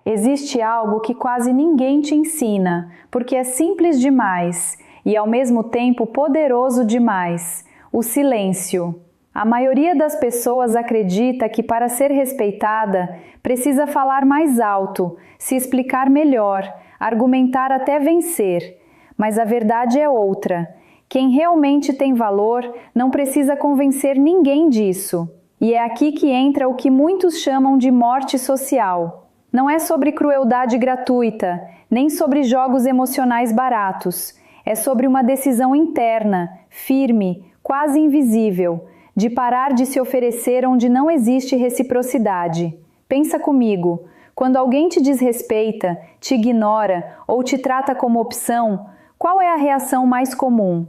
Existe algo que quase ninguém te ensina, porque é simples demais e ao mesmo tempo poderoso demais: o silêncio. A maioria das pessoas acredita que para ser respeitada precisa falar mais alto, se explicar melhor, argumentar até vencer. Mas a verdade é outra. Quem realmente tem valor não precisa convencer ninguém disso. E é aqui que entra o que muitos chamam de morte social. Não é sobre crueldade gratuita, nem sobre jogos emocionais baratos. É sobre uma decisão interna, firme, quase invisível, de parar de se oferecer onde não existe reciprocidade. Pensa comigo, quando alguém te desrespeita, te ignora ou te trata como opção, qual é a reação mais comum?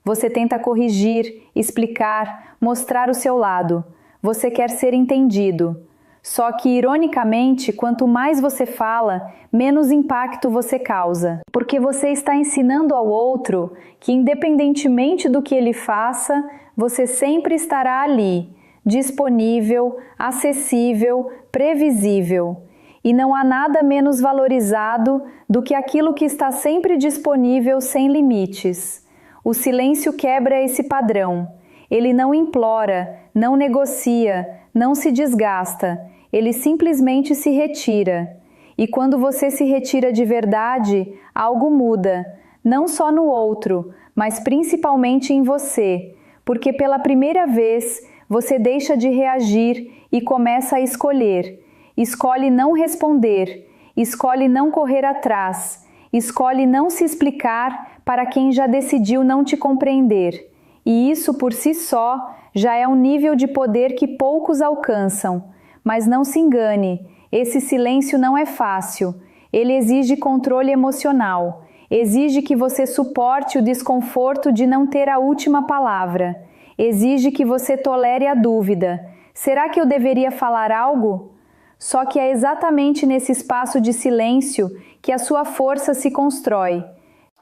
Você tenta corrigir, explicar, mostrar o seu lado. Você quer ser entendido. Só que, ironicamente, quanto mais você fala, menos impacto você causa. Porque você está ensinando ao outro que, independentemente do que ele faça, você sempre estará ali, disponível, acessível, previsível. E não há nada menos valorizado do que aquilo que está sempre disponível sem limites. O silêncio quebra esse padrão. Ele não implora, não negocia, não se desgasta. Ele simplesmente se retira. E quando você se retira de verdade, algo muda, não só no outro, mas principalmente em você, porque pela primeira vez você deixa de reagir e começa a escolher. Escolhe não responder, escolhe não correr atrás, escolhe não se explicar para quem já decidiu não te compreender. E isso por si só já é um nível de poder que poucos alcançam. Mas não se engane, esse silêncio não é fácil. Ele exige controle emocional, exige que você suporte o desconforto de não ter a última palavra, exige que você tolere a dúvida. Será que eu deveria falar algo? Só que é exatamente nesse espaço de silêncio que a sua força se constrói,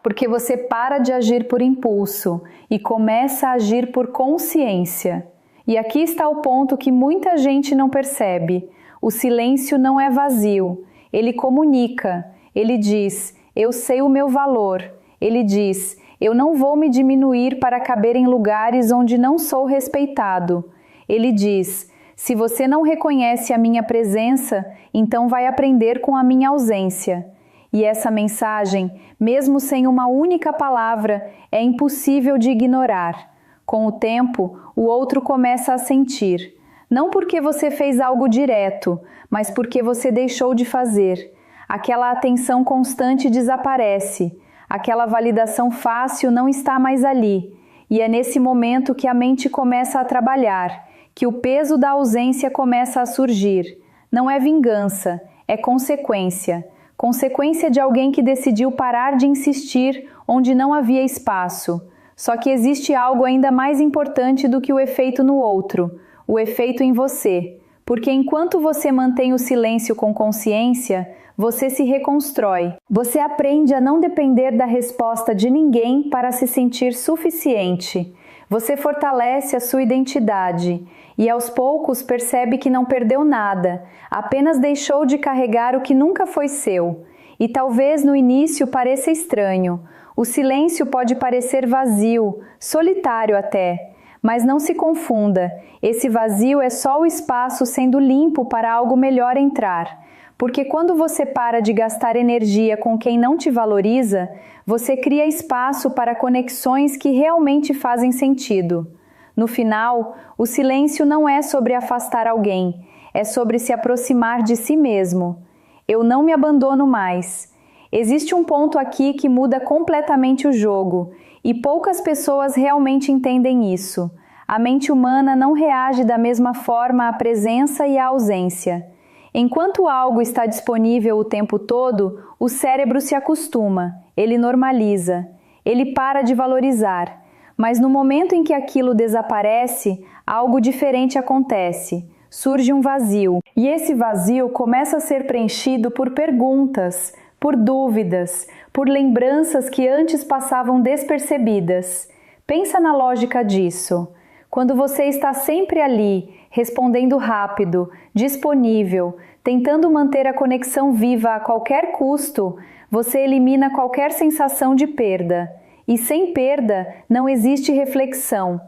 porque você para de agir por impulso e começa a agir por consciência. E aqui está o ponto que muita gente não percebe. O silêncio não é vazio. Ele comunica. Ele diz: eu sei o meu valor. Ele diz: eu não vou me diminuir para caber em lugares onde não sou respeitado. Ele diz: se você não reconhece a minha presença, então vai aprender com a minha ausência. E essa mensagem, mesmo sem uma única palavra, é impossível de ignorar. Com o tempo, o outro começa a sentir. Não porque você fez algo direto, mas porque você deixou de fazer. Aquela atenção constante desaparece. Aquela validação fácil não está mais ali. E é nesse momento que a mente começa a trabalhar, que o peso da ausência começa a surgir. Não é vingança, é consequência. Consequência de alguém que decidiu parar de insistir onde não havia espaço. Só que existe algo ainda mais importante do que o efeito no outro, o efeito em você. Porque enquanto você mantém o silêncio com consciência, você se reconstrói. Você aprende a não depender da resposta de ninguém para se sentir suficiente. Você fortalece a sua identidade e aos poucos percebe que não perdeu nada, apenas deixou de carregar o que nunca foi seu. E talvez no início pareça estranho. O silêncio pode parecer vazio, solitário até, mas não se confunda, esse vazio é só o espaço sendo limpo para algo melhor entrar. Porque quando você para de gastar energia com quem não te valoriza, você cria espaço para conexões que realmente fazem sentido. No final, o silêncio não é sobre afastar alguém, é sobre se aproximar de si mesmo. Eu não me abandono mais. Existe um ponto aqui que muda completamente o jogo, e poucas pessoas realmente entendem isso. A mente humana não reage da mesma forma à presença e à ausência. Enquanto algo está disponível o tempo todo, o cérebro se acostuma, ele normaliza, ele para de valorizar. Mas no momento em que aquilo desaparece, algo diferente acontece. Surge um vazio, e esse vazio começa a ser preenchido por perguntas, por dúvidas, por lembranças que antes passavam despercebidas. Pensa na lógica disso. Quando você está sempre ali, respondendo rápido, disponível, tentando manter a conexão viva a qualquer custo, você elimina qualquer sensação de perda. E sem perda, não existe reflexão.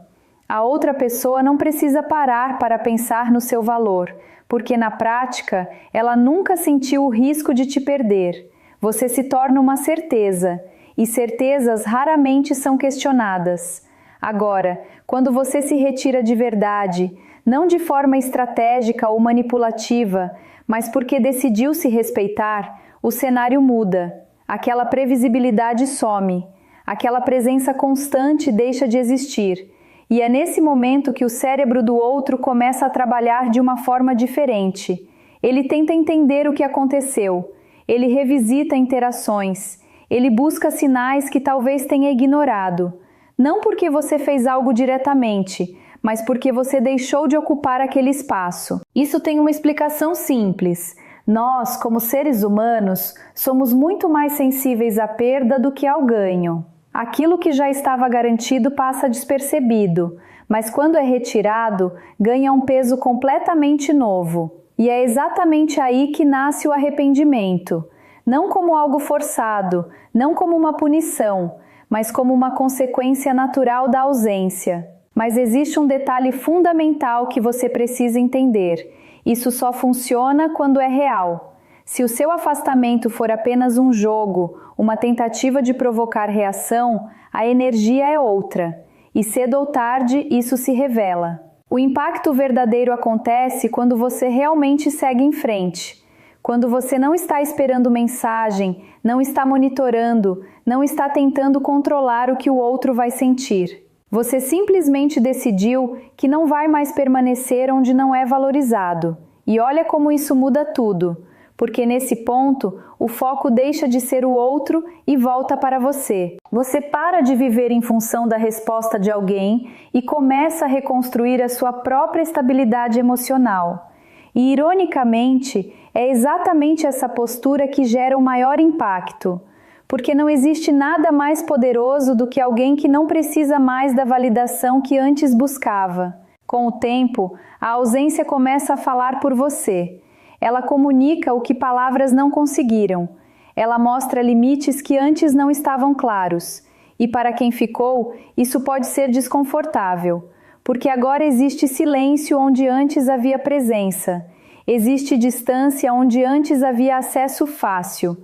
A outra pessoa não precisa parar para pensar no seu valor, porque na prática, ela nunca sentiu o risco de te perder. Você se torna uma certeza, e certezas raramente são questionadas. Agora, quando você se retira de verdade, não de forma estratégica ou manipulativa, mas porque decidiu se respeitar, o cenário muda. Aquela previsibilidade some, aquela presença constante deixa de existir. E é nesse momento que o cérebro do outro começa a trabalhar de uma forma diferente. Ele tenta entender o que aconteceu, ele revisita interações, ele busca sinais que talvez tenha ignorado. Não porque você fez algo diretamente, mas porque você deixou de ocupar aquele espaço. Isso tem uma explicação simples. Nós, como seres humanos, somos muito mais sensíveis à perda do que ao ganho. Aquilo que já estava garantido passa despercebido, mas quando é retirado, ganha um peso completamente novo. E é exatamente aí que nasce o arrependimento. Não como algo forçado, não como uma punição, mas como uma consequência natural da ausência. Mas existe um detalhe fundamental que você precisa entender. Isso só funciona quando é real. Se o seu afastamento for apenas um jogo, uma tentativa de provocar reação, a energia é outra. E cedo ou tarde isso se revela. O impacto verdadeiro acontece quando você realmente segue em frente. Quando você não está esperando mensagem, não está monitorando, não está tentando controlar o que o outro vai sentir. Você simplesmente decidiu que não vai mais permanecer onde não é valorizado. E olha como isso muda tudo, porque nesse ponto o foco deixa de ser o outro e volta para você. Você para de viver em função da resposta de alguém e começa a reconstruir a sua própria estabilidade emocional. E, ironicamente, é exatamente essa postura que gera o maior impacto. Porque não existe nada mais poderoso do que alguém que não precisa mais da validação que antes buscava. Com o tempo, a ausência começa a falar por você. Ela comunica o que palavras não conseguiram. Ela mostra limites que antes não estavam claros. E para quem ficou, isso pode ser desconfortável, porque agora existe silêncio onde antes havia presença. Existe distância onde antes havia acesso fácil.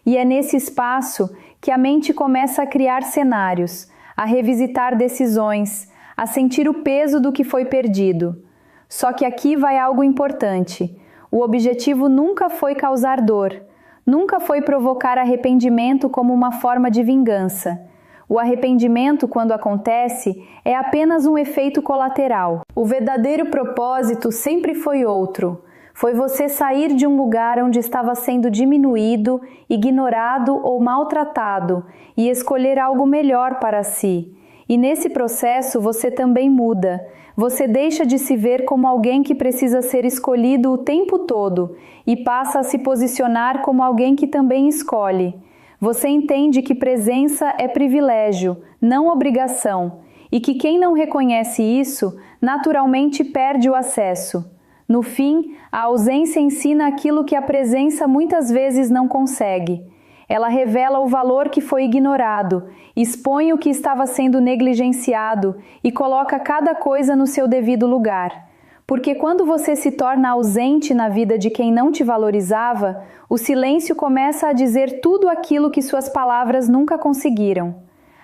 E é nesse espaço que a mente começa a criar cenários, a revisitar decisões, a sentir o peso do que foi perdido. Só que aqui vai algo importante. O objetivo nunca foi causar dor, nunca foi provocar arrependimento como uma forma de vingança. O arrependimento, quando acontece, é apenas um efeito colateral. O verdadeiro propósito sempre foi outro. Foi você sair de um lugar onde estava sendo diminuído, ignorado ou maltratado e escolher algo melhor para si. E nesse processo você também muda. Você deixa de se ver como alguém que precisa ser escolhido o tempo todo e passa a se posicionar como alguém que também escolhe. Você entende que presença é privilégio, não obrigação, e que quem não reconhece isso, naturalmente perde o acesso. No fim, a ausência ensina aquilo que a presença muitas vezes não consegue. Ela revela o valor que foi ignorado, expõe o que estava sendo negligenciado e coloca cada coisa no seu devido lugar. Porque quando você se torna ausente na vida de quem não te valorizava, o silêncio começa a dizer tudo aquilo que suas palavras nunca conseguiram.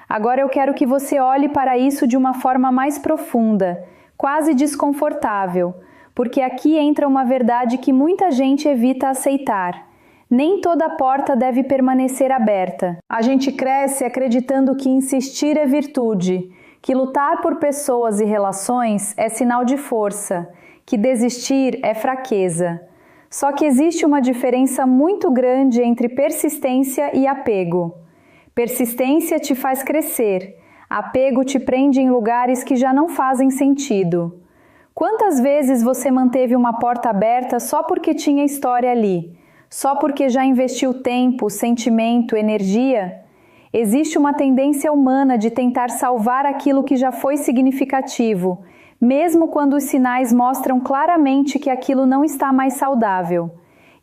Agora eu quero que você olhe para isso de uma forma mais profunda, quase desconfortável, porque aqui entra uma verdade que muita gente evita aceitar. Nem toda porta deve permanecer aberta. A gente cresce acreditando que insistir é virtude, que lutar por pessoas e relações é sinal de força, que desistir é fraqueza. Só que existe uma diferença muito grande entre persistência e apego. Persistência te faz crescer, apego te prende em lugares que já não fazem sentido. Quantas vezes você manteve uma porta aberta só porque tinha história ali? Só porque já investiu tempo, sentimento, energia? Existe uma tendência humana de tentar salvar aquilo que já foi significativo, mesmo quando os sinais mostram claramente que aquilo não está mais saudável.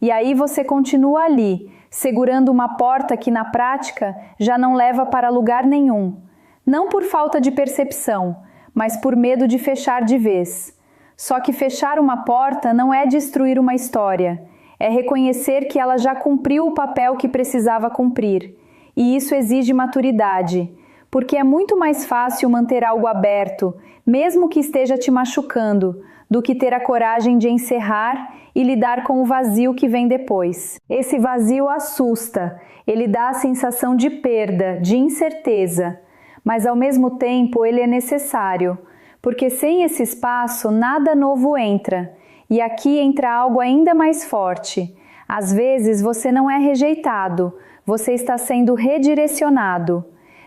E aí você continua ali, segurando uma porta que na prática já não leva para lugar nenhum. Não por falta de percepção, mas por medo de fechar de vez. Só que fechar uma porta não é destruir uma história, é reconhecer que ela já cumpriu o papel que precisava cumprir. E isso exige maturidade, porque é muito mais fácil manter algo aberto, mesmo que esteja te machucando, do que ter a coragem de encerrar e lidar com o vazio que vem depois. Esse vazio assusta, ele dá a sensação de perda, de incerteza, mas ao mesmo tempo ele é necessário, porque sem esse espaço nada novo entra, e aqui entra algo ainda mais forte. Às vezes você não é rejeitado, você está sendo redirecionado.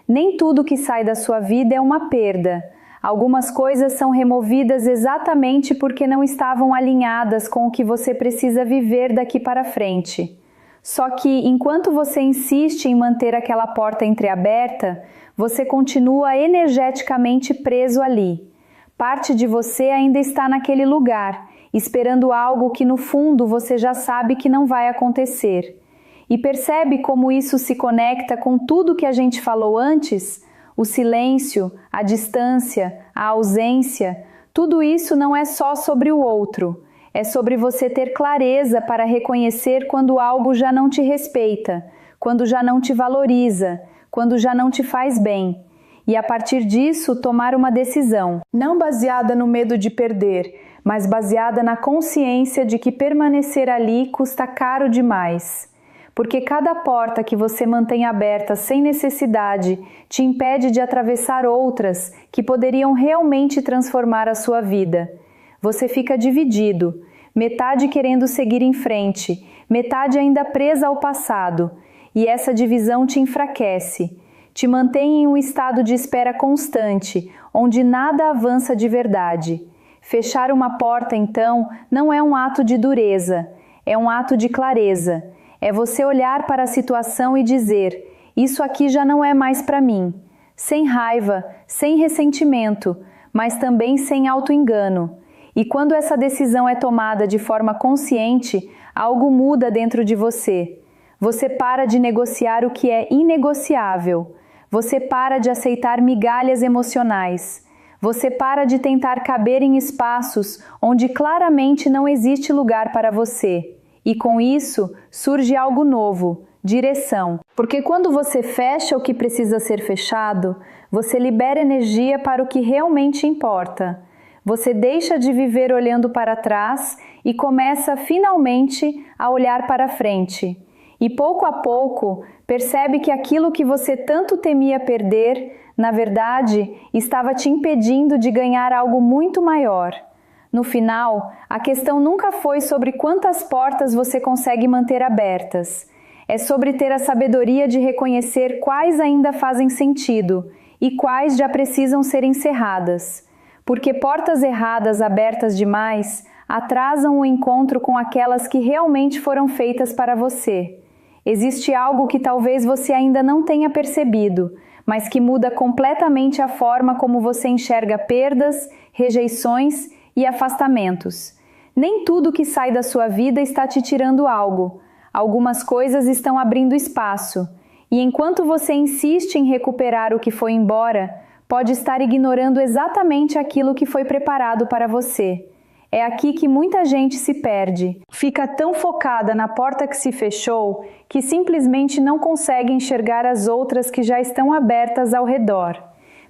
Nem tudo que sai da sua vida é uma perda. Algumas coisas são removidas exatamente porque não estavam alinhadas com o que você precisa viver daqui para frente. Só que, enquanto você insiste em manter aquela porta entreaberta, você continua energeticamente preso ali. Parte de você ainda está naquele lugar, esperando algo que no fundo você já sabe que não vai acontecer. E percebe como isso se conecta com tudo que a gente falou antes? O silêncio, a distância, a ausência, tudo isso não é só sobre o outro. É sobre você ter clareza para reconhecer quando algo já não te respeita, quando já não te valoriza, quando já não te faz bem. E a partir disso tomar uma decisão, não baseada no medo de perder, mas baseada na consciência de que permanecer ali custa caro demais. Porque cada porta que você mantém aberta sem necessidade te impede de atravessar outras que poderiam realmente transformar a sua vida. Você fica dividido, metade querendo seguir em frente, metade ainda presa ao passado, e essa divisão te enfraquece, te mantém em um estado de espera constante, onde nada avança de verdade. Fechar uma porta, então, não é um ato de dureza, é um ato de clareza. É você olhar para a situação e dizer: isso aqui já não é mais para mim. Sem raiva, sem ressentimento, mas também sem auto-engano. E quando essa decisão é tomada de forma consciente, algo muda dentro de você. Você para de negociar o que é inegociável. Você para de aceitar migalhas emocionais. Você para de tentar caber em espaços onde claramente não existe lugar para você. E com isso surge algo novo, direção. Porque quando você fecha o que precisa ser fechado, você libera energia para o que realmente importa. Você deixa de viver olhando para trás e começa finalmente a olhar para frente. E pouco a pouco percebe que aquilo que você tanto temia perder, na verdade, estava te impedindo de ganhar algo muito maior. No final, a questão nunca foi sobre quantas portas você consegue manter abertas. É sobre ter a sabedoria de reconhecer quais ainda fazem sentido e quais já precisam ser encerradas. Porque portas erradas abertas demais atrasam o encontro com aquelas que realmente foram feitas para você. Existe algo que talvez você ainda não tenha percebido, mas que muda completamente a forma como você enxerga perdas, rejeições e afastamentos. Nem tudo que sai da sua vida está te tirando algo. Algumas coisas estão abrindo espaço. E enquanto você insiste em recuperar o que foi embora, pode estar ignorando exatamente aquilo que foi preparado para você. É aqui que muita gente se perde. Fica tão focada na porta que se fechou que simplesmente não consegue enxergar as outras que já estão abertas ao redor.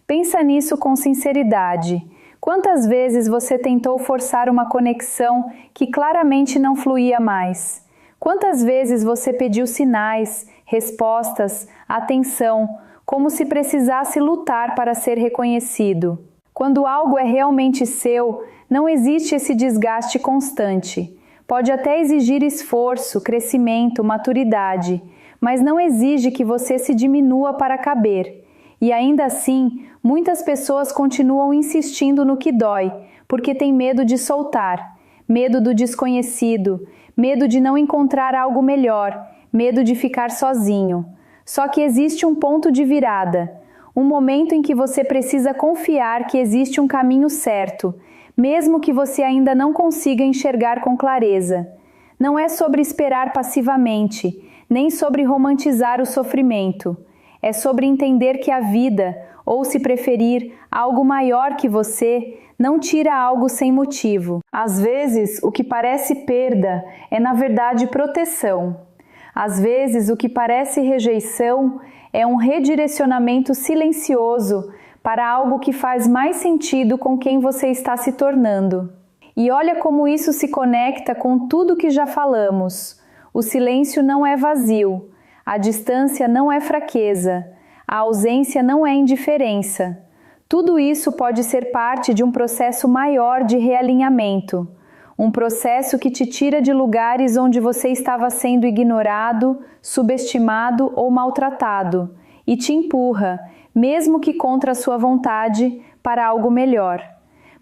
Pensa nisso com sinceridade. Quantas vezes você tentou forçar uma conexão que claramente não fluía mais? Quantas vezes você pediu sinais, respostas, atenção, como se precisasse lutar para ser reconhecido? Quando algo é realmente seu, não existe esse desgaste constante. Pode até exigir esforço, crescimento, maturidade, mas não exige que você se diminua para caber. E ainda assim, muitas pessoas continuam insistindo no que dói, porque têm medo de soltar, medo do desconhecido, medo de não encontrar algo melhor, medo de ficar sozinho. Só que existe um ponto de virada. Um momento em que você precisa confiar que existe um caminho certo, mesmo que você ainda não consiga enxergar com clareza. Não é sobre esperar passivamente, nem sobre romantizar o sofrimento. É sobre entender que a vida, ou se preferir, algo maior que você, não tira algo sem motivo. Às vezes, o que parece perda é na verdade proteção. Às vezes, o que parece rejeição é um redirecionamento silencioso para algo que faz mais sentido com quem você está se tornando. E olha como isso se conecta com tudo que já falamos. O silêncio não é vazio, a distância não é fraqueza, a ausência não é indiferença. Tudo isso pode ser parte de um processo maior de realinhamento, um processo que te tira de lugares onde você estava sendo ignorado, subestimado ou maltratado, e te empurra, mesmo que contra a sua vontade, para algo melhor.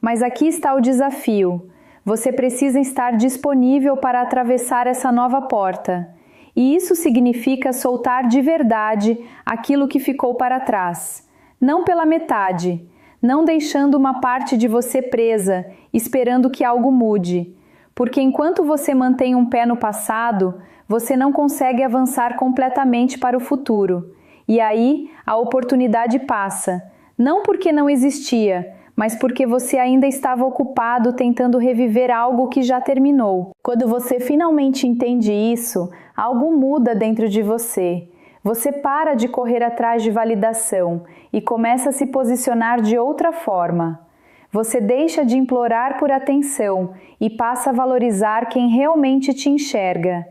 Mas aqui está o desafio. Você precisa estar disponível para atravessar essa nova porta. E isso significa soltar de verdade aquilo que ficou para trás. Não pela metade, não deixando uma parte de você presa, esperando que algo mude. Porque enquanto você mantém um pé no passado, você não consegue avançar completamente para o futuro. E aí, a oportunidade passa, não porque não existia, mas porque você ainda estava ocupado tentando reviver algo que já terminou. Quando você finalmente entende isso, algo muda dentro de você. Você para de correr atrás de validação e começa a se posicionar de outra forma. Você deixa de implorar por atenção e passa a valorizar quem realmente te enxerga.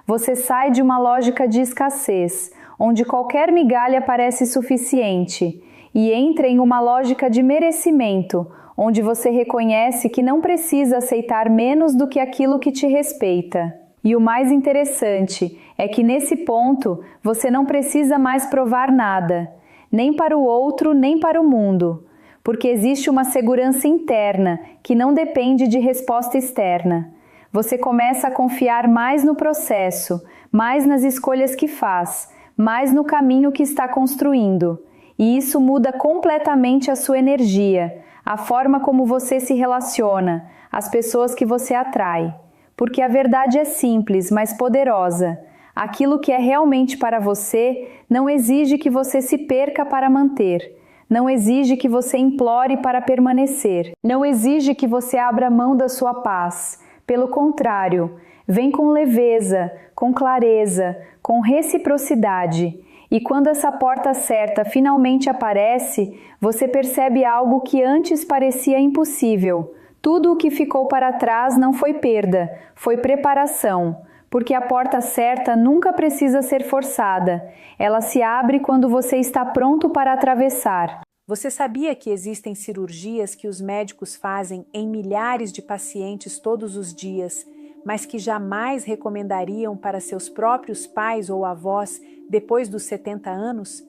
Você sai de uma lógica de escassez, onde qualquer migalha parece suficiente, e entra em uma lógica de merecimento, onde você reconhece que não precisa aceitar menos do que aquilo que te respeita. E o mais interessante é que nesse ponto você não precisa mais provar nada, nem para o outro, nem para o mundo, porque existe uma segurança interna que não depende de resposta externa. Você começa a confiar mais no processo, mais nas escolhas que faz, mais no caminho que está construindo. E isso muda completamente a sua energia, a forma como você se relaciona, as pessoas que você atrai. Porque a verdade é simples, mas poderosa. Aquilo que é realmente para você não exige que você se perca para manter. Não exige que você implore para permanecer. Não exige que você abra mão da sua paz. Pelo contrário, vem com leveza, com clareza, com reciprocidade. E quando essa porta certa finalmente aparece, você percebe algo que antes parecia impossível. Tudo o que ficou para trás não foi perda, foi preparação, porque a porta certa nunca precisa ser forçada. Ela se abre quando você está pronto para atravessar. Você sabia que existem cirurgias que os médicos fazem em milhares de pacientes todos os dias, mas que jamais recomendariam para seus próprios pais ou avós depois dos 70 anos?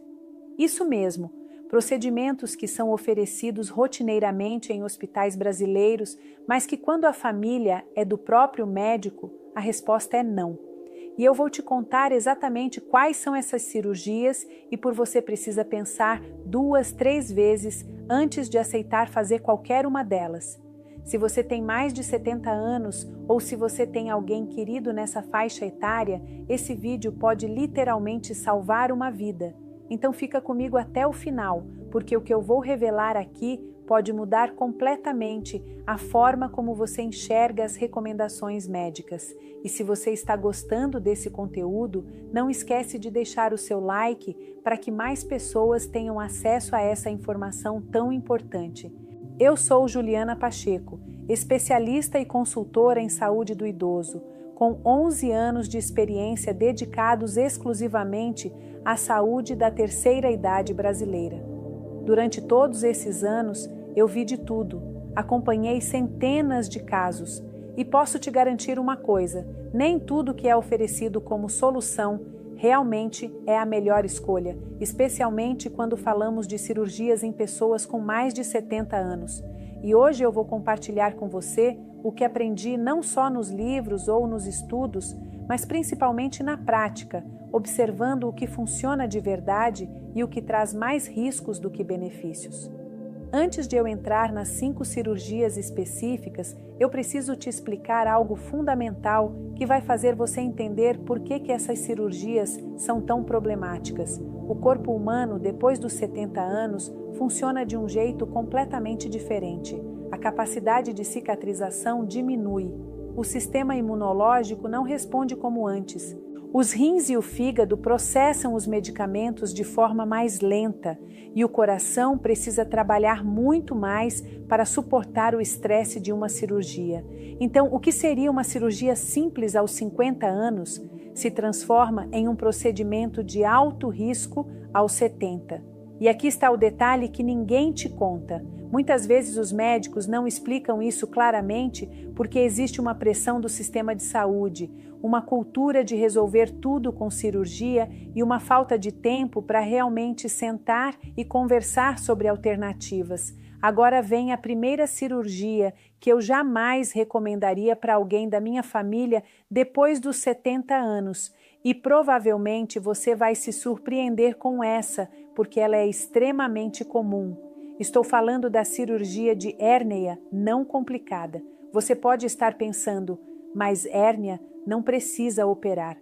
Isso mesmo, procedimentos que são oferecidos rotineiramente em hospitais brasileiros, mas que quando a família é do próprio médico, a resposta é não. E eu vou te contar exatamente quais são essas cirurgias e por você precisa pensar 2, 3 vezes antes de aceitar fazer qualquer uma delas. Se você tem mais de 70 anos ou se você tem alguém querido nessa faixa etária, esse vídeo pode literalmente salvar uma vida. Então fica comigo até o final, porque o que eu vou revelar aqui pode mudar completamente a forma como você enxerga as recomendações médicas. E se você está gostando desse conteúdo, não esquece de deixar o seu like para que mais pessoas tenham acesso a essa informação tão importante. Eu sou Juliana Pacheco, especialista e consultora em saúde do idoso, com 11 anos de experiência dedicados exclusivamente à saúde da terceira idade brasileira. Durante todos esses anos, eu vi de tudo, acompanhei centenas de casos e posso te garantir uma coisa: nem tudo que é oferecido como solução realmente é a melhor escolha, especialmente quando falamos de cirurgias em pessoas com mais de 70 anos. E hoje eu vou compartilhar com você o que aprendi não só nos livros ou nos estudos, mas principalmente na prática, observando o que funciona de verdade e o que traz mais riscos do que benefícios. Antes de eu entrar nas 5 cirurgias específicas, eu preciso te explicar algo fundamental que vai fazer você entender por que essas cirurgias são tão problemáticas. O corpo humano, depois dos 70 anos, funciona de um jeito completamente diferente. A capacidade de cicatrização diminui. O sistema imunológico não responde como antes. Os rins e o fígado processam os medicamentos de forma mais lenta e o coração precisa trabalhar muito mais para suportar o estresse de uma cirurgia. Então, o que seria uma cirurgia simples aos 50 anos se transforma em um procedimento de alto risco aos 70. E aqui está o detalhe que ninguém te conta. Muitas vezes os médicos não explicam isso claramente porque existe uma pressão do sistema de saúde, uma cultura de resolver tudo com cirurgia e uma falta de tempo para realmente sentar e conversar sobre alternativas. Agora vem a primeira cirurgia que eu jamais recomendaria para alguém da minha família depois dos 70 anos. E provavelmente você vai se surpreender com essa, porque ela é extremamente comum. Estou falando da cirurgia de hérnia não complicada. Você pode estar pensando, mas hérnia não precisa operar.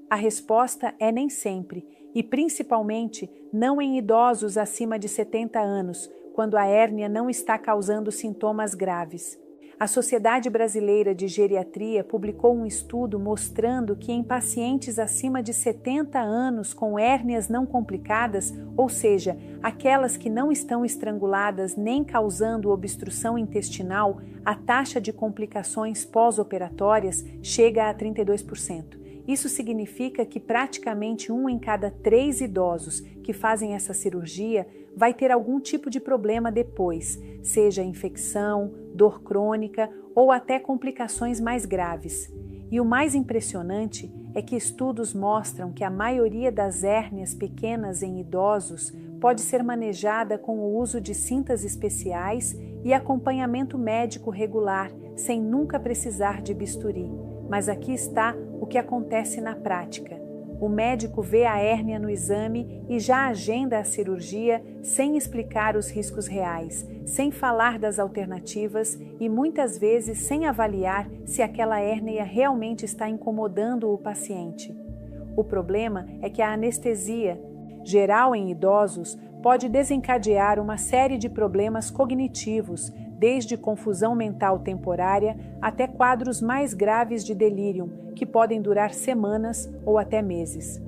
A resposta é nem sempre, e principalmente não em idosos acima de 70 anos, quando a hérnia não está causando sintomas graves. A Sociedade Brasileira de Geriatria publicou um estudo mostrando que em pacientes acima de 70 anos com hérnias não complicadas, ou seja, aquelas que não estão estranguladas nem causando obstrução intestinal, a taxa de complicações pós-operatórias chega a 32%. Isso significa que praticamente 1 em cada 3 idosos que fazem essa cirurgia vai ter algum tipo de problema depois, seja infecção, dor crônica ou até complicações mais graves. E o mais impressionante é que estudos mostram que a maioria das hérnias pequenas em idosos pode ser manejada com o uso de cintas especiais e acompanhamento médico regular, sem nunca precisar de bisturi. Mas aqui está o que acontece na prática. O médico vê a hérnia no exame e já agenda a cirurgia sem explicar os riscos reais, sem falar das alternativas e muitas vezes sem avaliar se aquela hérnia realmente está incomodando o paciente. O problema é que a anestesia geral em idosos pode desencadear uma série de problemas cognitivos, desde confusão mental temporária até quadros mais graves de delírio, que podem durar semanas ou até meses.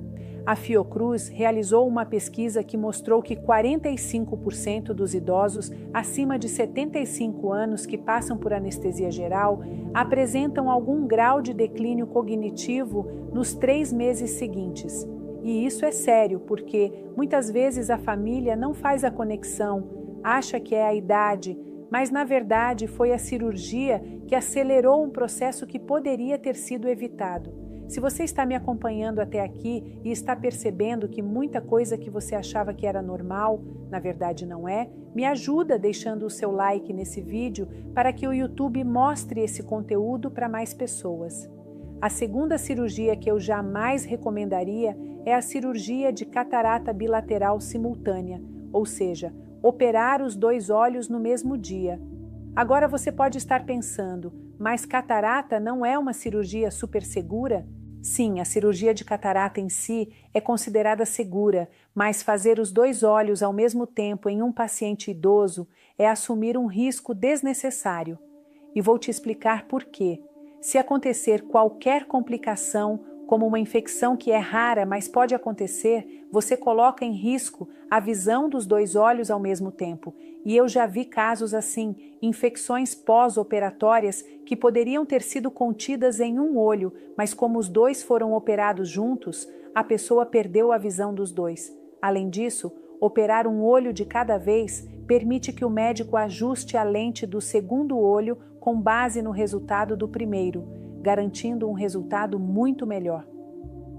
A Fiocruz realizou uma pesquisa que mostrou que 45% dos idosos acima de 75 anos que passam por anestesia geral apresentam algum grau de declínio cognitivo nos 3 meses seguintes. E isso é sério, porque muitas vezes a família não faz a conexão, acha que é a idade, mas na verdade foi a cirurgia que acelerou um processo que poderia ter sido evitado. Se você está me acompanhando até aqui e está percebendo que muita coisa que você achava que era normal, na verdade não é, me ajuda deixando o seu like nesse vídeo para que o YouTube mostre esse conteúdo para mais pessoas. A segunda cirurgia que eu jamais recomendaria é a cirurgia de catarata bilateral simultânea, ou seja, operar os 2 olhos no mesmo dia. Agora você pode estar pensando, mas catarata não é uma cirurgia super segura? Sim, a cirurgia de catarata em si é considerada segura, mas fazer os 2 olhos ao mesmo tempo em um paciente idoso é assumir um risco desnecessário. E vou te explicar por quê. Se acontecer qualquer complicação, como uma infecção que é rara, mas pode acontecer, você coloca em risco a visão dos 2 olhos ao mesmo tempo. E eu já vi casos assim, infecções pós-operatórias que poderiam ter sido contidas em um olho, mas como os 2 foram operados juntos, a pessoa perdeu a visão dos 2. Além disso, operar um olho de cada vez permite que o médico ajuste a lente do segundo olho com base no resultado do primeiro, garantindo um resultado muito melhor.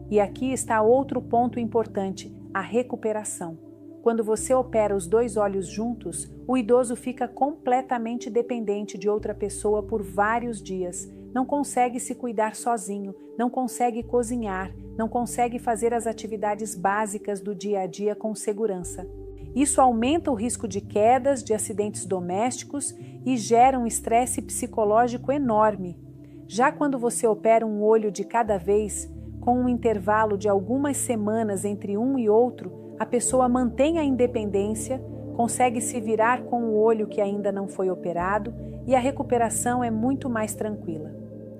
E aqui está outro ponto importante, a recuperação. Quando você opera os 2 olhos juntos, o idoso fica completamente dependente de outra pessoa por vários dias, não consegue se cuidar sozinho, não consegue cozinhar, não consegue fazer as atividades básicas do dia a dia com segurança. Isso aumenta o risco de quedas, de acidentes domésticos e gera um estresse psicológico enorme. Já quando você opera um olho de cada vez, com um intervalo de algumas semanas entre um e outro, a pessoa mantém a independência, consegue se virar com o olho que ainda não foi operado e a recuperação é muito mais tranquila.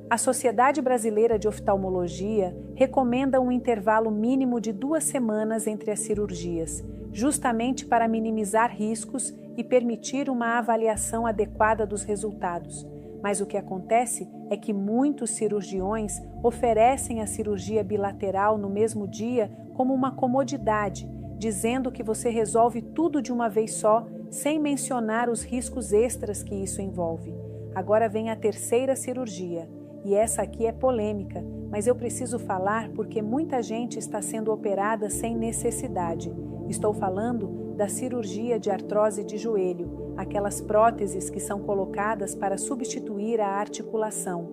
A Sociedade Brasileira de Oftalmologia recomenda um intervalo mínimo de 2 semanas entre as cirurgias, justamente para minimizar riscos e permitir uma avaliação adequada dos resultados. Mas o que acontece é que muitos cirurgiões oferecem a cirurgia bilateral no mesmo dia como uma comodidade, dizendo que você resolve tudo de uma vez só, sem mencionar os riscos extras que isso envolve. Agora vem a terceira cirurgia, e essa aqui é polêmica, mas eu preciso falar porque muita gente está sendo operada sem necessidade. Estou falando da cirurgia de artrose de joelho, aquelas próteses que são colocadas para substituir a articulação.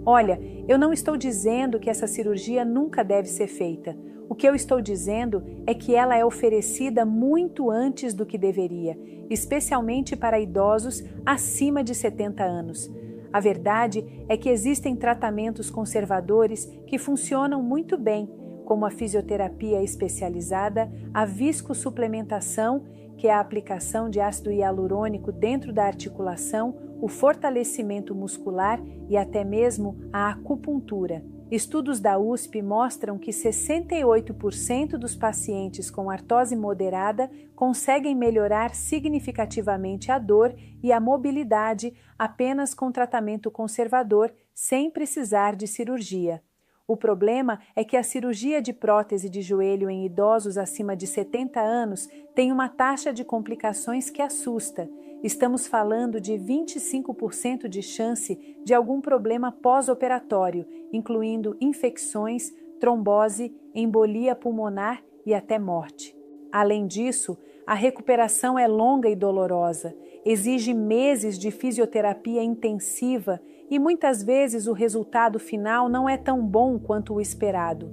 Olha, eu não estou dizendo que essa cirurgia nunca deve ser feita. O que eu estou dizendo é que ela é oferecida muito antes do que deveria, especialmente para idosos acima de 70 anos. A verdade é que existem tratamentos conservadores que funcionam muito bem, como a fisioterapia especializada, a viscosuplementação, que é a aplicação de ácido hialurônico dentro da articulação, o fortalecimento muscular e até mesmo a acupuntura. Estudos da USP mostram que 68% dos pacientes com artrose moderada conseguem melhorar significativamente a dor e a mobilidade apenas com tratamento conservador, sem precisar de cirurgia. O problema é que a cirurgia de prótese de joelho em idosos acima de 70 anos tem uma taxa de complicações que assusta. Estamos falando de 25% de chance de algum problema pós-operatório, incluindo infecções, trombose, embolia pulmonar e até morte. Além disso, a recuperação é longa e dolorosa, exige meses de fisioterapia intensiva e muitas vezes o resultado final não é tão bom quanto o esperado.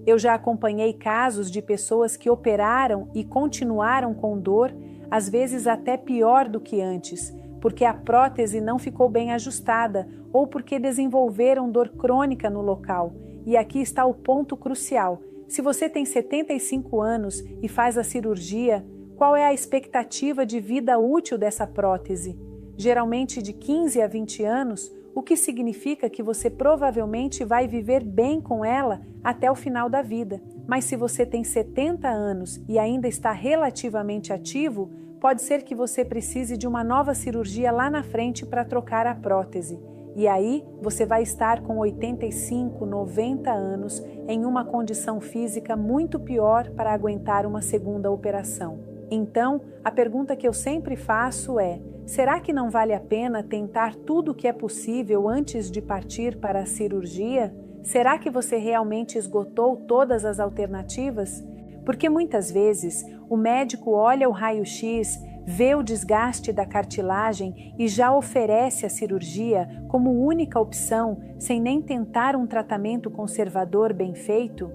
Eu já acompanhei casos de pessoas que operaram e continuaram com dor, às vezes até pior do que antes, porque a prótese não ficou bem ajustada ou porque desenvolveram dor crônica no local. E aqui está o ponto crucial. Se você tem 75 anos e faz a cirurgia, qual é a expectativa de vida útil dessa prótese? Geralmente de 15 a 20 anos, o que significa que você provavelmente vai viver bem com ela até o final da vida. Mas se você tem 70 anos e ainda está relativamente ativo, pode ser que você precise de uma nova cirurgia lá na frente para trocar a prótese. E aí você vai estar com 85, 90 anos em uma condição física muito pior para aguentar uma segunda operação. Então, a pergunta que eu sempre faço é: será que não vale a pena tentar tudo o que é possível antes de partir para a cirurgia? Será que você realmente esgotou todas as alternativas? Porque muitas vezes o médico olha o raio-x, vê o desgaste da cartilagem e já oferece a cirurgia como única opção, sem nem tentar um tratamento conservador bem feito.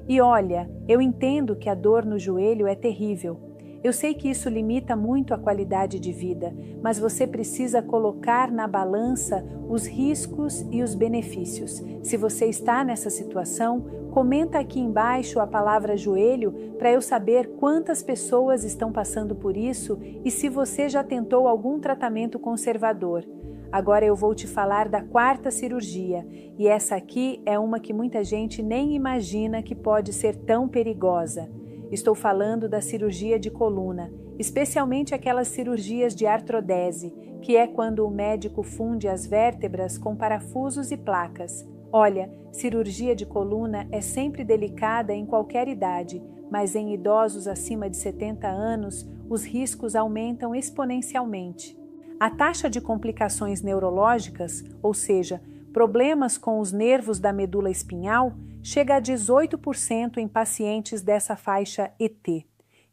E olha, eu entendo que a dor no joelho é terrível. Eu sei que isso limita muito a qualidade de vida, mas você precisa colocar na balança os riscos e os benefícios. Se você está nessa situação, comenta aqui embaixo a palavra joelho para eu saber quantas pessoas estão passando por isso e se você já tentou algum tratamento conservador. Agora eu vou te falar da quarta cirurgia, e essa aqui é uma que muita gente nem imagina que pode ser tão perigosa. Estou falando da cirurgia de coluna, especialmente aquelas cirurgias de artrodese, que é quando o médico funde as vértebras com parafusos e placas. Olha, cirurgia de coluna é sempre delicada em qualquer idade, mas em idosos acima de 70 anos, os riscos aumentam exponencialmente. A taxa de complicações neurológicas, ou seja, problemas com os nervos da medula espinhal, chega a 18% em pacientes dessa faixa ET.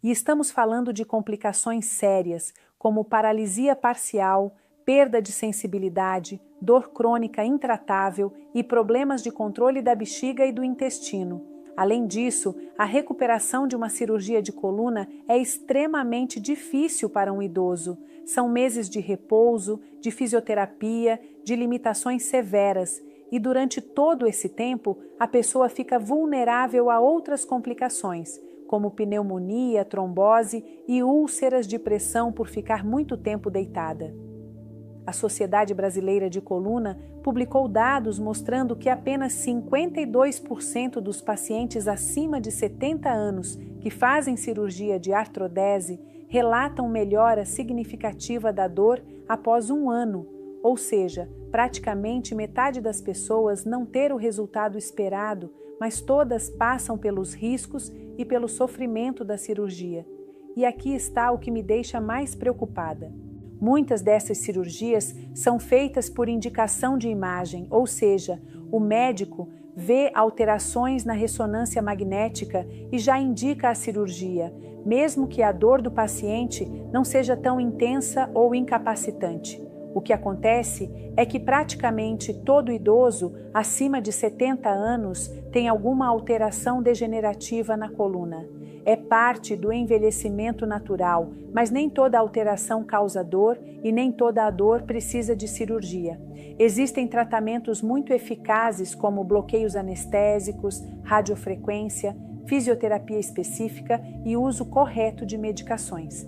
E estamos falando de complicações sérias, como paralisia parcial, perda de sensibilidade, dor crônica intratável e problemas de controle da bexiga e do intestino. Além disso, a recuperação de uma cirurgia de coluna é extremamente difícil para um idoso. São meses de repouso, de fisioterapia, de limitações severas, e durante todo esse tempo a pessoa fica vulnerável a outras complicações, como pneumonia, trombose e úlceras de pressão por ficar muito tempo deitada. A Sociedade Brasileira de Coluna publicou dados mostrando que apenas 52% dos pacientes acima de 70 anos que fazem cirurgia de artrodese relatam melhora significativa da dor após um ano, ou seja, praticamente metade das pessoas não ter o resultado esperado, mas todas passam pelos riscos e pelo sofrimento da cirurgia. E aqui está o que me deixa mais preocupada. Muitas dessas cirurgias são feitas por indicação de imagem, ou seja, o médico vê alterações na ressonância magnética e já indica a cirurgia, mesmo que a dor do paciente não seja tão intensa ou incapacitante. O que acontece é que praticamente todo idoso acima de 70 anos tem alguma alteração degenerativa na coluna. É parte do envelhecimento natural, mas nem toda alteração causa dor e nem toda a dor precisa de cirurgia. Existem tratamentos muito eficazes como bloqueios anestésicos, radiofrequência, fisioterapia específica e uso correto de medicações.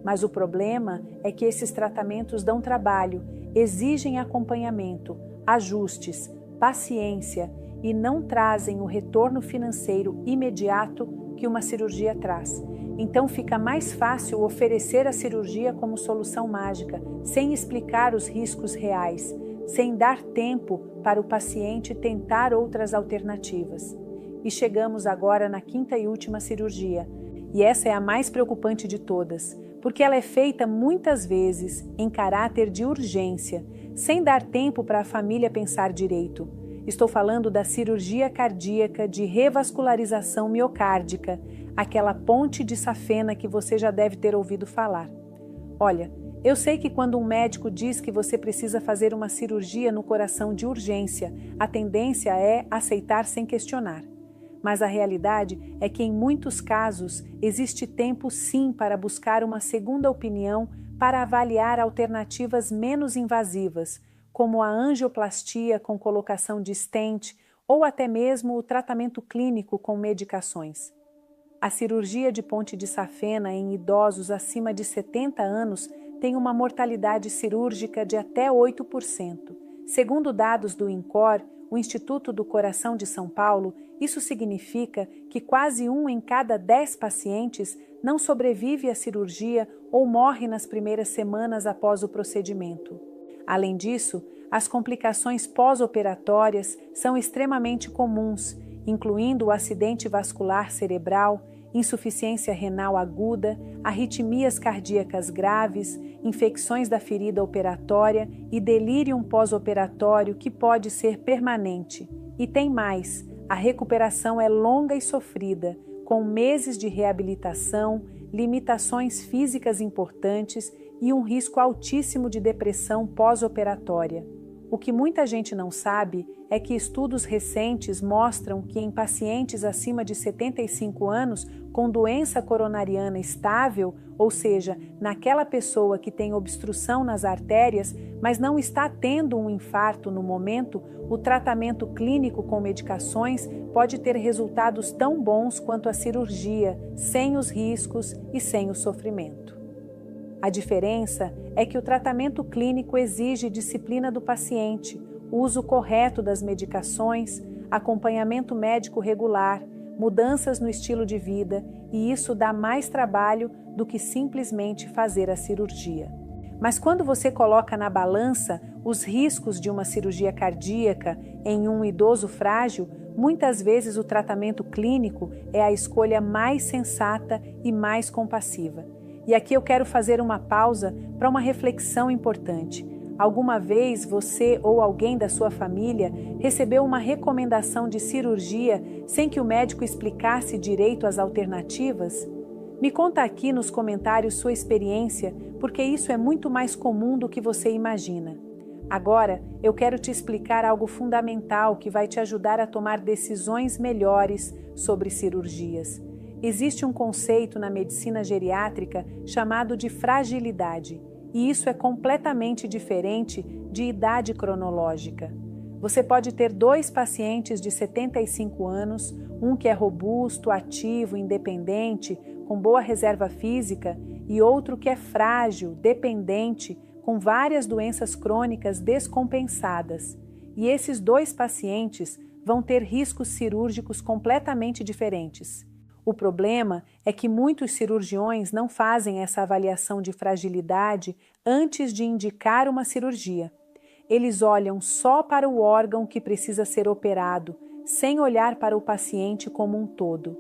Mas o problema é que esses tratamentos dão trabalho, exigem acompanhamento, ajustes, paciência e não trazem o retorno financeiro imediato que uma cirurgia traz. Então fica mais fácil oferecer a cirurgia como solução mágica, sem explicar os riscos reais, sem dar tempo para o paciente tentar outras alternativas. E chegamos agora na quinta e última cirurgia, e essa é a mais preocupante de todas, porque ela é feita muitas vezes em caráter de urgência, sem dar tempo para a família pensar direito. Estou falando da cirurgia cardíaca de revascularização miocárdica, aquela ponte de safena que você já deve ter ouvido falar. Olha, eu sei que quando um médico diz que você precisa fazer uma cirurgia no coração de urgência, a tendência é aceitar sem questionar. Mas a realidade é que em muitos casos existe tempo sim para buscar uma segunda opinião para avaliar alternativas menos invasivas, como a angioplastia com colocação de stent ou até mesmo o tratamento clínico com medicações. A cirurgia de ponte de safena em idosos acima de 70 anos tem uma mortalidade cirúrgica de até 8%. Segundo dados do INCOR, o Instituto do Coração de São Paulo, isso significa que quase 1 em cada 10 pacientes não sobrevive à cirurgia ou morre nas primeiras semanas após o procedimento. Além disso, as complicações pós-operatórias são extremamente comuns, incluindo o acidente vascular cerebral, insuficiência renal aguda, arritmias cardíacas graves, infecções da ferida operatória e delírio pós-operatório que pode ser permanente. E tem mais, a recuperação é longa e sofrida, com meses de reabilitação, limitações físicas importantes e um risco altíssimo de depressão pós-operatória. O que muita gente não sabe é que estudos recentes mostram que em pacientes acima de 75 anos com doença coronariana estável, ou seja, naquela pessoa que tem obstrução nas artérias, mas não está tendo um infarto no momento, o tratamento clínico com medicações pode ter resultados tão bons quanto a cirurgia, sem os riscos e sem o sofrimento. A diferença é que o tratamento clínico exige disciplina do paciente, uso correto das medicações, acompanhamento médico regular, mudanças no estilo de vida, e isso dá mais trabalho do que simplesmente fazer a cirurgia. Mas quando você coloca na balança os riscos de uma cirurgia cardíaca em um idoso frágil, muitas vezes o tratamento clínico é a escolha mais sensata e mais compassiva. E aqui eu quero fazer uma pausa para uma reflexão importante. Alguma vez você ou alguém da sua família recebeu uma recomendação de cirurgia sem que o médico explicasse direito as alternativas? Me conta aqui nos comentários sua experiência, porque isso é muito mais comum do que você imagina. Agora, eu quero te explicar algo fundamental que vai te ajudar a tomar decisões melhores sobre cirurgias. Existe um conceito na medicina geriátrica chamado de fragilidade, e isso é completamente diferente de idade cronológica. Você pode ter 2 pacientes de 75 anos, um que é robusto, ativo, independente, com boa reserva física, e outro que é frágil, dependente, com várias doenças crônicas descompensadas. E esses 2 pacientes vão ter riscos cirúrgicos completamente diferentes. O problema é que muitos cirurgiões não fazem essa avaliação de fragilidade antes de indicar uma cirurgia. Eles olham só para o órgão que precisa ser operado, sem olhar para o paciente como um todo.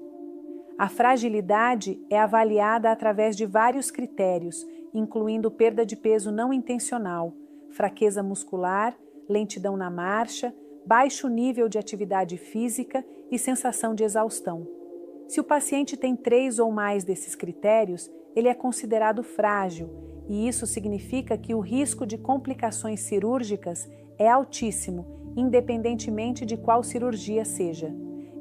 A fragilidade é avaliada através de vários critérios, incluindo perda de peso não intencional, fraqueza muscular, lentidão na marcha, baixo nível de atividade física e sensação de exaustão. Se o paciente tem 3 ou mais desses critérios, ele é considerado frágil, e isso significa que o risco de complicações cirúrgicas é altíssimo, independentemente de qual cirurgia seja.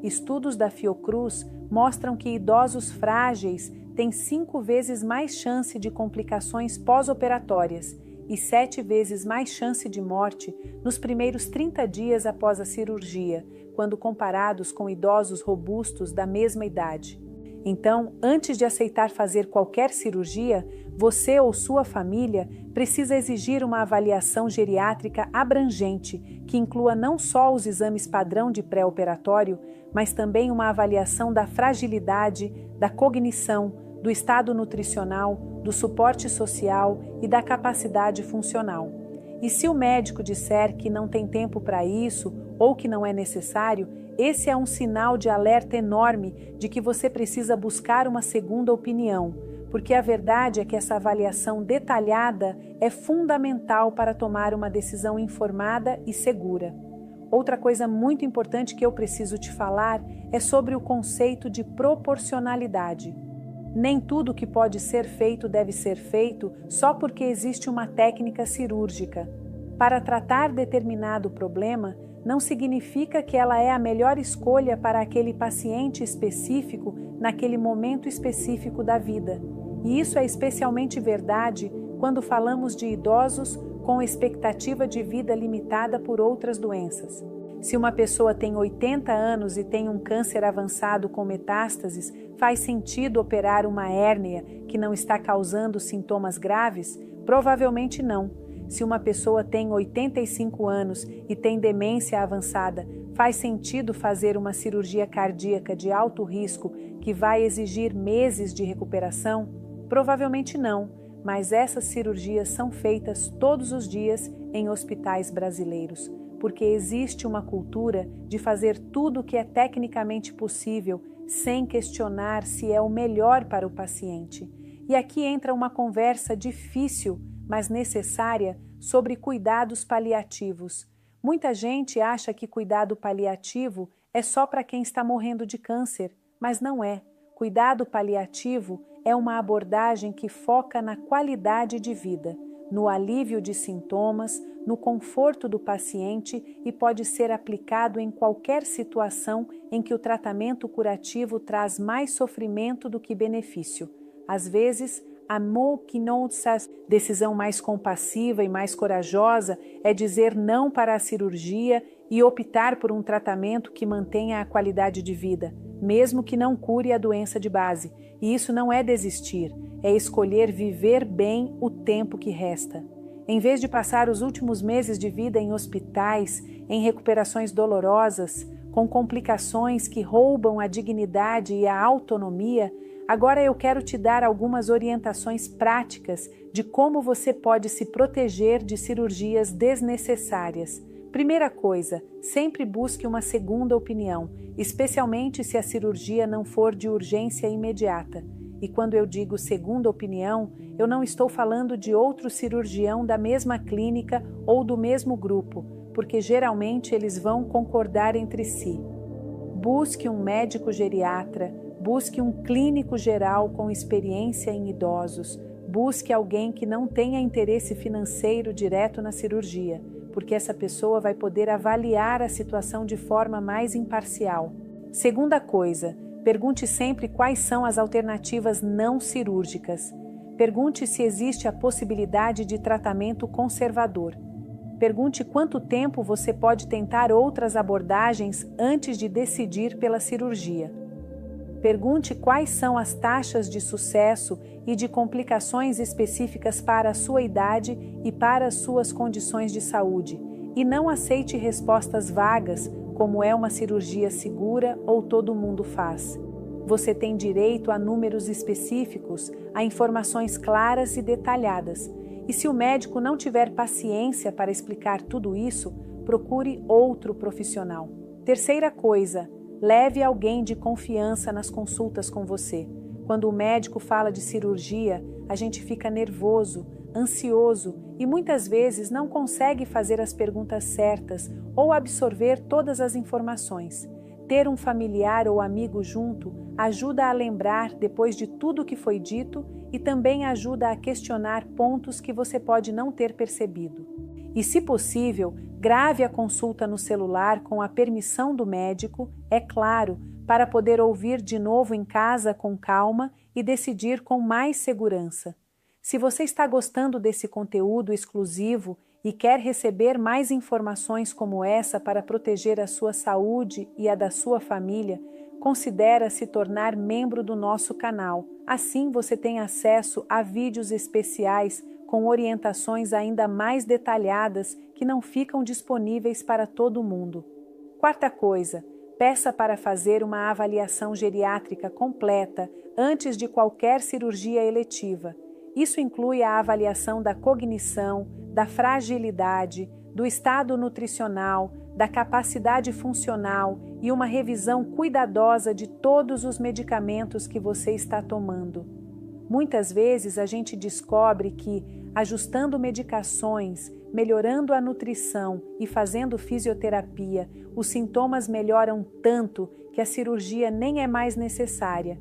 Estudos da Fiocruz mostram que idosos frágeis têm 5 vezes mais chance de complicações pós-operatórias e 7 vezes mais chance de morte nos primeiros 30 dias após a cirurgia, quando comparados com idosos robustos da mesma idade. Então, antes de aceitar fazer qualquer cirurgia, você ou sua família precisa exigir uma avaliação geriátrica abrangente, que inclua não só os exames padrão de pré-operatório, mas também uma avaliação da fragilidade, da cognição, do estado nutricional, do suporte social e da capacidade funcional. E se o médico disser que não tem tempo para isso ou que não é necessário, esse é um sinal de alerta enorme de que você precisa buscar uma segunda opinião, porque a verdade é que essa avaliação detalhada é fundamental para tomar uma decisão informada e segura. Outra coisa muito importante que eu preciso te falar é sobre o conceito de proporcionalidade. Nem tudo que pode ser feito deve ser feito só porque existe uma técnica cirúrgica. Para tratar determinado problema, não significa que ela é a melhor escolha para aquele paciente específico naquele momento específico da vida. E isso é especialmente verdade quando falamos de idosos com expectativa de vida limitada por outras doenças. Se uma pessoa tem 80 anos e tem um câncer avançado com metástases, faz sentido operar uma hérnia que não está causando sintomas graves? Provavelmente não. Se uma pessoa tem 85 anos e tem demência avançada, faz sentido fazer uma cirurgia cardíaca de alto risco que vai exigir meses de recuperação? Provavelmente não, mas essas cirurgias são feitas todos os dias em hospitais brasileiros, porque existe uma cultura de fazer tudo o que é tecnicamente possível sem questionar se é o melhor para o paciente. E aqui entra uma conversa difícil, mas necessária, sobre cuidados paliativos. Muita gente acha que cuidado paliativo é só para quem está morrendo de câncer, mas não é. Cuidado paliativo é uma abordagem que foca na qualidade de vida, no alívio de sintomas, no conforto do paciente e pode ser aplicado em qualquer situação em que o tratamento curativo traz mais sofrimento do que benefício. Às vezes, a decisão mais compassiva e mais corajosa é dizer não para a cirurgia e optar por um tratamento que mantenha a qualidade de vida, mesmo que não cure a doença de base. E isso não é desistir, é escolher viver bem o tempo que resta. Em vez de passar os últimos meses de vida em hospitais, em recuperações dolorosas, com complicações que roubam a dignidade e a autonomia, agora eu quero te dar algumas orientações práticas de como você pode se proteger de cirurgias desnecessárias. Primeira coisa, sempre busque uma segunda opinião, especialmente se a cirurgia não for de urgência imediata. E quando eu digo segunda opinião, eu não estou falando de outro cirurgião da mesma clínica ou do mesmo grupo, porque geralmente eles vão concordar entre si. Busque um médico geriatra, busque um clínico geral com experiência em idosos, busque alguém que não tenha interesse financeiro direto na cirurgia, porque essa pessoa vai poder avaliar a situação de forma mais imparcial. Segunda coisa, pergunte sempre quais são as alternativas não cirúrgicas. Pergunte se existe a possibilidade de tratamento conservador. Pergunte quanto tempo você pode tentar outras abordagens antes de decidir pela cirurgia. Pergunte quais são as taxas de sucesso e de complicações específicas para a sua idade e para as suas condições de saúde, e não aceite respostas vagas, como é uma cirurgia segura ou todo mundo faz. Você tem direito a números específicos, a informações claras e detalhadas. E se o médico não tiver paciência para explicar tudo isso, procure outro profissional. Terceira coisa, leve alguém de confiança nas consultas com você. Quando o médico fala de cirurgia, a gente fica nervoso, ansioso e muitas vezes não consegue fazer as perguntas certas ou absorver todas as informações. Ter um familiar ou amigo junto ajuda a lembrar depois de tudo que foi dito e também ajuda a questionar pontos que você pode não ter percebido. E, se possível, grave a consulta no celular com a permissão do médico, é claro, para poder ouvir de novo em casa com calma e decidir com mais segurança. Se você está gostando desse conteúdo exclusivo e quer receber mais informações como essa para proteger a sua saúde e a da sua família, considere se tornar membro do nosso canal. Assim você tem acesso a vídeos especiais com orientações ainda mais detalhadas que não ficam disponíveis para todo mundo. Quarta coisa, peça para fazer uma avaliação geriátrica completa antes de qualquer cirurgia eletiva. Isso inclui a avaliação da cognição, da fragilidade, do estado nutricional, da capacidade funcional e uma revisão cuidadosa de todos os medicamentos que você está tomando. Muitas vezes a gente descobre que, ajustando medicações, melhorando a nutrição e fazendo fisioterapia, os sintomas melhoram tanto que a cirurgia nem é mais necessária.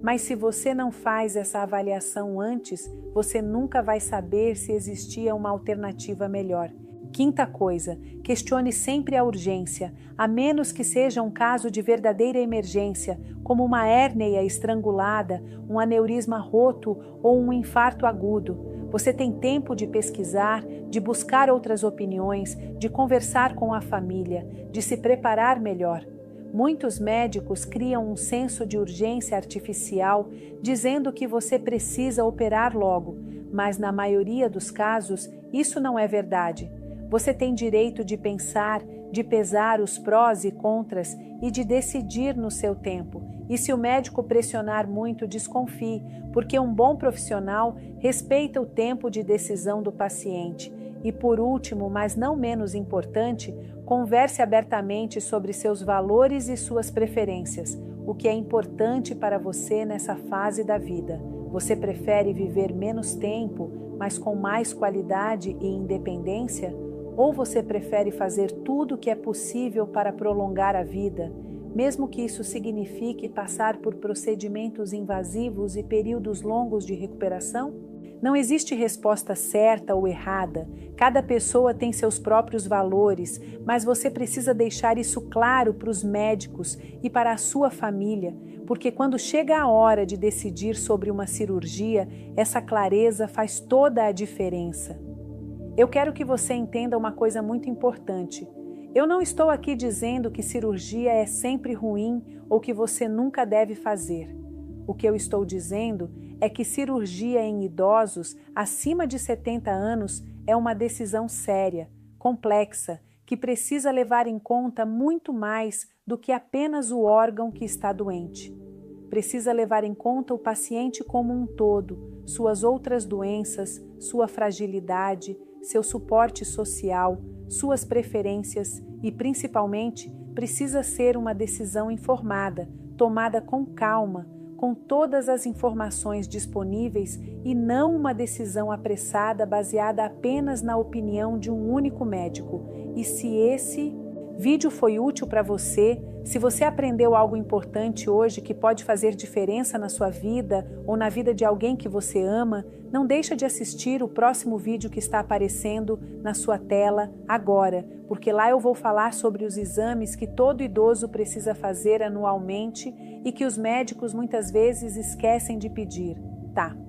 Mas se você não faz essa avaliação antes, você nunca vai saber se existia uma alternativa melhor. Quinta coisa, questione sempre a urgência, a menos que seja um caso de verdadeira emergência, como uma hérnia estrangulada, um aneurisma roto ou um infarto agudo. Você tem tempo de pesquisar, de buscar outras opiniões, de conversar com a família, de se preparar melhor. Muitos médicos criam um senso de urgência artificial, dizendo que você precisa operar logo, mas na maioria dos casos isso não é verdade. Você tem direito de pensar, de pesar os prós e contras e de decidir no seu tempo. E se o médico pressionar muito, desconfie, porque um bom profissional respeita o tempo de decisão do paciente. E por último, mas não menos importante, converse abertamente sobre seus valores e suas preferências, o que é importante para você nessa fase da vida. Você prefere viver menos tempo, mas com mais qualidade e independência? Ou você prefere fazer tudo o que é possível para prolongar a vida, mesmo que isso signifique passar por procedimentos invasivos e períodos longos de recuperação? Não existe resposta certa ou errada. Cada pessoa tem seus próprios valores, mas você precisa deixar isso claro para os médicos e para a sua família, porque quando chega a hora de decidir sobre uma cirurgia, essa clareza faz toda a diferença. Eu quero que você entenda uma coisa muito importante. Eu não estou aqui dizendo que cirurgia é sempre ruim ou que você nunca deve fazer. O que eu estou dizendo é que cirurgia em idosos acima de 70 anos é uma decisão séria, complexa, que precisa levar em conta muito mais do que apenas o órgão que está doente. Precisa levar em conta o paciente como um todo, suas outras doenças, sua fragilidade, seu suporte social, suas preferências e, principalmente, precisa ser uma decisão informada, tomada com calma, com todas as informações disponíveis e não uma decisão apressada baseada apenas na opinião de um único médico. E se esse Vídeo foi útil para você? Se você aprendeu algo importante hoje que pode fazer diferença na sua vida ou na vida de alguém que você ama, não deixa de assistir o próximo vídeo que está aparecendo na sua tela agora, porque lá eu vou falar sobre os exames que todo idoso precisa fazer anualmente e que os médicos muitas vezes esquecem de pedir. Tá.